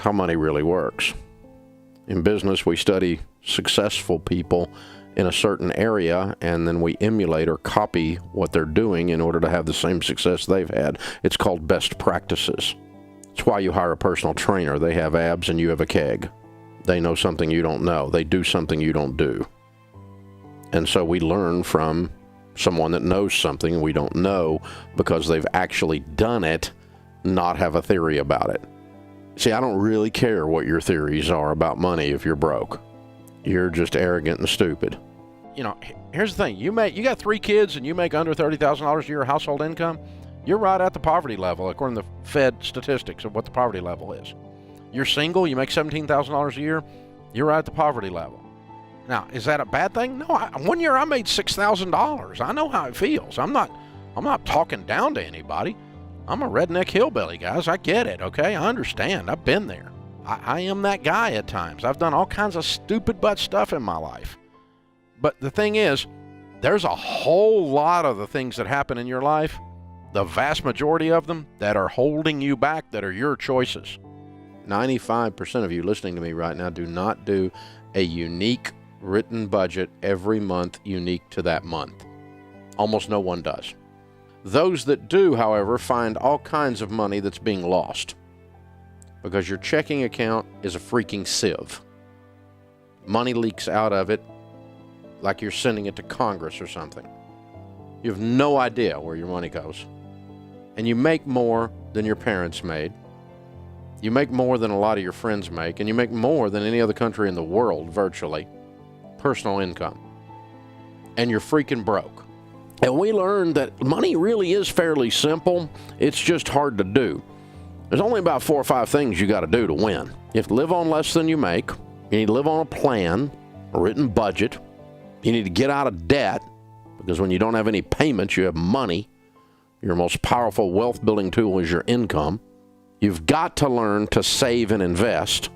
how money really works. In business, we study successful people in a certain area, and then we emulate or copy what they're doing in order to have the same success they've had. It's called best practices. It's why you hire a personal trainer. They have abs and you have a keg. They know something you don't know. They do something you don't do. And so we learn from someone that knows something we don't know because they've actually done it, not have a theory about it. See, I don't really care what your theories are about money if you're broke. You're just arrogant and stupid. You know, here's the thing. You got 3 kids and you make under $30,000 a year household income, you're right at the poverty level, according to the Fed statistics of what the poverty level is. You're single, you make $17,000 a year, you're right at the poverty level. Now, is that a bad thing? No, one year I made $6,000. I know how it feels. I'm not talking down to anybody. I'm a redneck hillbilly, guys. I get it, okay? I understand. I've been there. I am that guy at times. I've done all kinds of stupid butt stuff in my life. But the thing is, there's a whole lot of the things that happen in your life, the vast majority of them, that are holding you back, that are your choices. 95% of you listening to me right now do not do a unique written budget every month unique to that month. Almost no one does. Those that do, however, find all kinds of money that's being lost because your checking account is a freaking sieve. Money leaks out of it like you're sending it to Congress or something. You have no idea where your money goes. And you make more than your parents made. You make more than a lot of your friends make, and you make more than any other country in the world, virtually. Personal income. And you're freaking broke. And we learned that money really is fairly simple. It's just hard to do. There's only about 4 or 5 things you got to do to win. You have to live on less than you make. You need to live on a plan, a written budget. You need to get out of debt, because when you don't have any payments, you have money. Your most powerful wealth building tool is your income. You've got to learn to save and invest.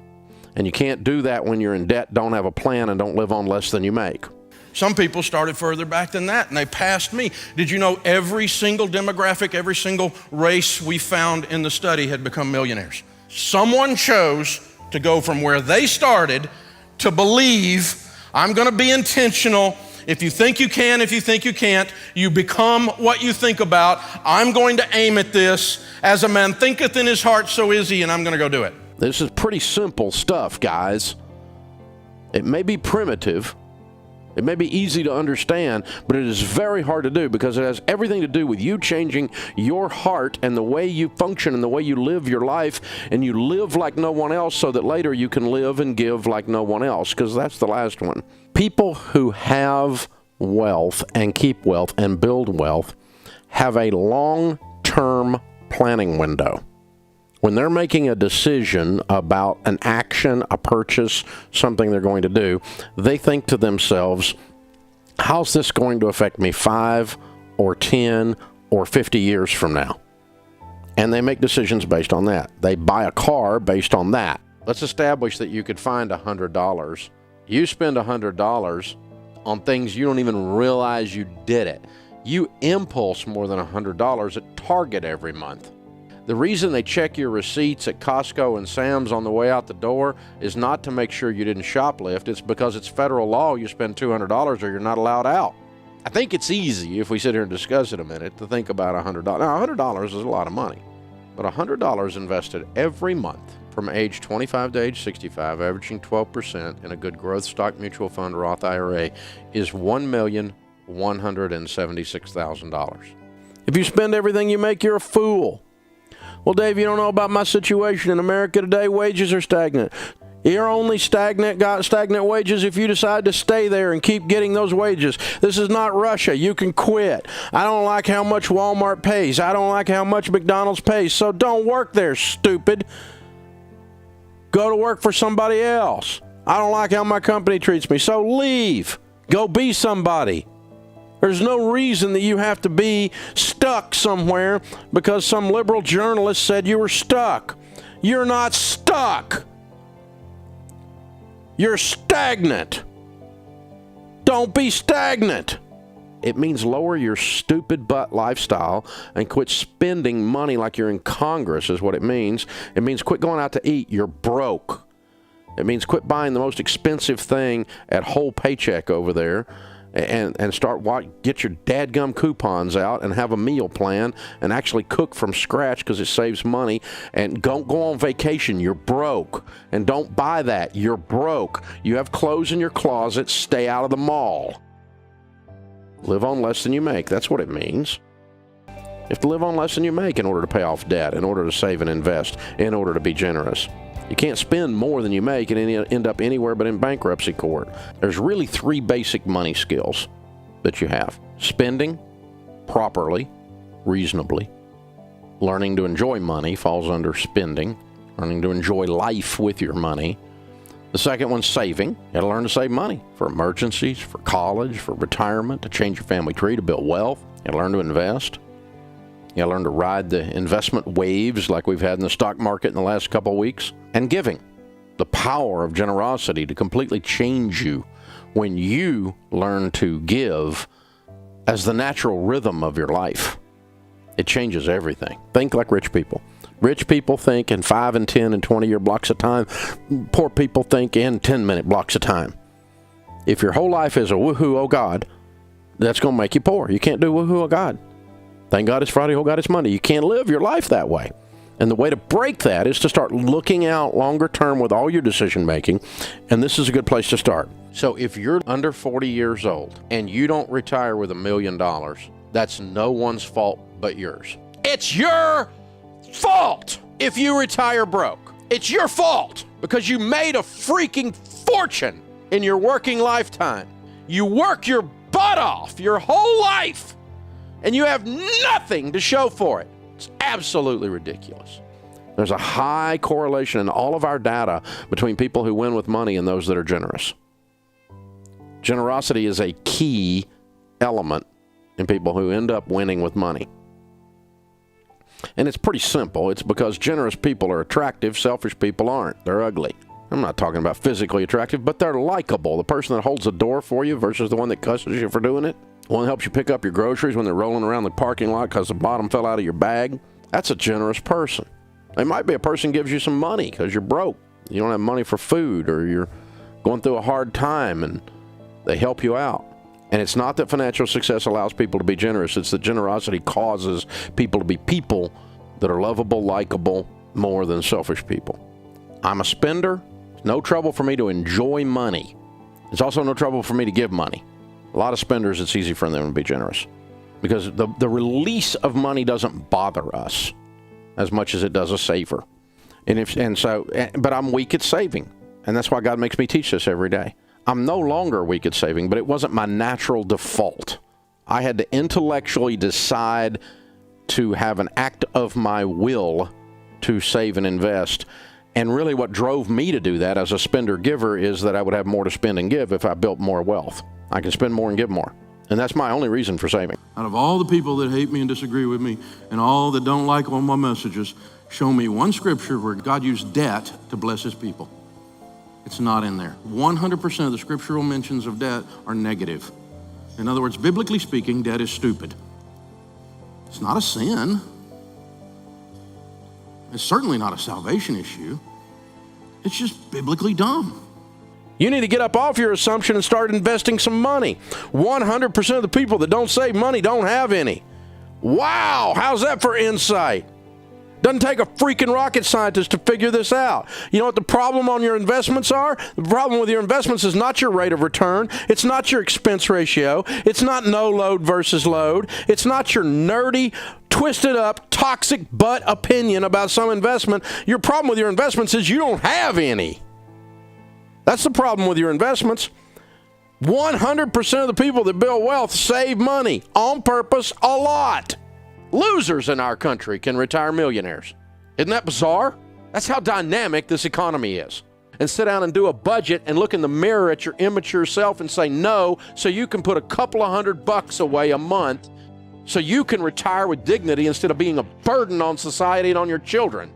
And you can't do that when you're in debt, don't have a plan, and don't live on less than you make. Some people started further back than that, and they passed me. Did you know every single demographic, every single race we found in the study had become millionaires? Someone chose to go from where they started to believe, I'm going to be intentional. If you think you can, if you think you can't, you become what you think about. I'm going to aim at this. As a man thinketh in his heart, so is he, and I'm going to go do it. This is pretty simple stuff, guys. It may be primitive. It may be easy to understand, but it is very hard to do because it has everything to do with you changing your heart and the way you function and the way you live your life, and you live like no one else so that later you can live and give like no one else, because that's the last one. People who have wealth and keep wealth and build wealth have a long-term planning window. When they're making a decision about an action, a purchase, something they're going to do, they think to themselves, how's this going to affect me 5 or 10 or 50 years from now? And they make decisions based on that. They buy a car based on that. Let's establish that you could find $100. You spend $100 on things you don't even realize you did it. You impulse more than $100 at Target every month. The reason they check your receipts at Costco and Sam's on the way out the door is not to make sure you didn't shoplift. It's because it's federal law. You spend $200 or you're not allowed out. I think it's easy, if we sit here and discuss it a minute, to think about $100. Now, $100 is a lot of money, but $100 invested every month from age 25 to age 65, averaging 12% in a good growth stock mutual fund Roth IRA, is $1,176,000. If you spend everything you make, you're a fool. Well, Dave, you don't know about my situation in America today. Wages are stagnant. You're only got stagnant wages if you decide to stay there and keep getting those wages. This is not Russia. You can quit. I don't like how much Walmart pays. I don't like how much McDonald's pays. So don't work there, stupid. Go to work for somebody else. I don't like how my company treats me. So leave. Go be somebody. There's no reason that you have to be stuck somewhere because some liberal journalist said you were stuck. You're not stuck. You're stagnant. Don't be stagnant. It means lower your stupid butt lifestyle and quit spending money like you're in Congress is what it means. It means quit going out to eat. You're broke. It means quit buying the most expensive thing at Whole Paycheck over there and get your dadgum coupons out and have a meal plan and actually cook from scratch because it saves money. And don't go on vacation. You're broke. And don't buy that. You're broke. You have clothes in your closet. Stay out of the mall. Live on less than you make. That's what it means. You have to live on less than you make in order to pay off debt, in order to save and invest, in order to be generous. You can't spend more than you make and end up anywhere but in bankruptcy court. There's really 3 basic money skills that you have. Spending properly, reasonably. Learning to enjoy money falls under spending. Learning to enjoy life with your money. The second one's saving. You got to learn to save money for emergencies, for college, for retirement, to change your family tree, to build wealth. You got to learn to invest. You got to learn to ride the investment waves like we've had in the stock market in the last couple of weeks. And giving. The power of generosity to completely change you when you learn to give as the natural rhythm of your life. It changes everything. Think like rich people. Rich people think in 5 and 10 and 20-year blocks of time. Poor people think in 10-minute blocks of time. If your whole life is a woohoo, oh God, that's going to make you poor. You can't do woohoo, oh God. Thank God it's Friday, oh God it's Monday. You can't live your life that way. And the way to break that is to start looking out longer term with all your decision making. And this is a good place to start. So if you're under 40 years old and you don't retire with $1 million, that's no one's fault but yours. It's your fault if you retire broke. It's your fault because you made a freaking fortune in your working lifetime. You work your butt off your whole life and you have nothing to show for it. It's absolutely ridiculous. There's a high correlation in all of our data between people who win with money and those that are generous. Generosity is a key element in people who end up winning with money. And it's pretty simple. It's because generous people are attractive, selfish people aren't. They're ugly. I'm not talking about physically attractive, but they're likable. The person that holds the door for you versus the one that cusses you for doing it. The one that helps you pick up your groceries when they're rolling around the parking lot because the bottom fell out of your bag. That's a generous person. They might be a person who gives you some money because you're broke. You don't have money for food or you're going through a hard time and they help you out. And it's not that financial success allows people to be generous. It's that generosity causes people to be people that are lovable, likable, more than selfish people. I'm a spender. It's no trouble for me to enjoy money. It's also no trouble for me to give money. A lot of spenders, it's easy for them to be generous because the release of money doesn't bother us as much as it does a saver. But I'm weak at saving. And that's why God makes me teach this every day. I'm no longer weak at saving, but it wasn't my natural default. I had to intellectually decide to have an act of my will to save and invest. And really what drove me to do that as a spender-giver is that I would have more to spend and give if I built more wealth. I can spend more and give more. And that's my only reason for saving. Out of all the people that hate me and disagree with me and all that don't like all my messages, show me one scripture where God used debt to bless his people. It's not in there. 100% of the scriptural mentions of debt are negative. In other words, biblically speaking, debt is stupid. It's not a sin. It's certainly not a salvation issue. It's just biblically dumb. You need to get up off your assumption and start investing some money. 100% of the people that don't save money don't have any. Wow, how's that for insight? Doesn't take a freaking rocket scientist to figure this out. You know what the problem on your investments are? The problem with your investments is not your rate of return. It's not your expense ratio. It's not no load versus load. It's not your nerdy, twisted up, toxic butt opinion about some investment. Your problem with your investments is you don't have any. That's the problem with your investments. 100% of the people that build wealth save money on purpose a lot. Losers in our country can retire millionaires. Isn't that bizarre? That's how dynamic this economy is. And sit down and do a budget and look in the mirror at your immature self and say no, so you can put a couple of $100 away a month so you can retire with dignity instead of being a burden on society and on your children.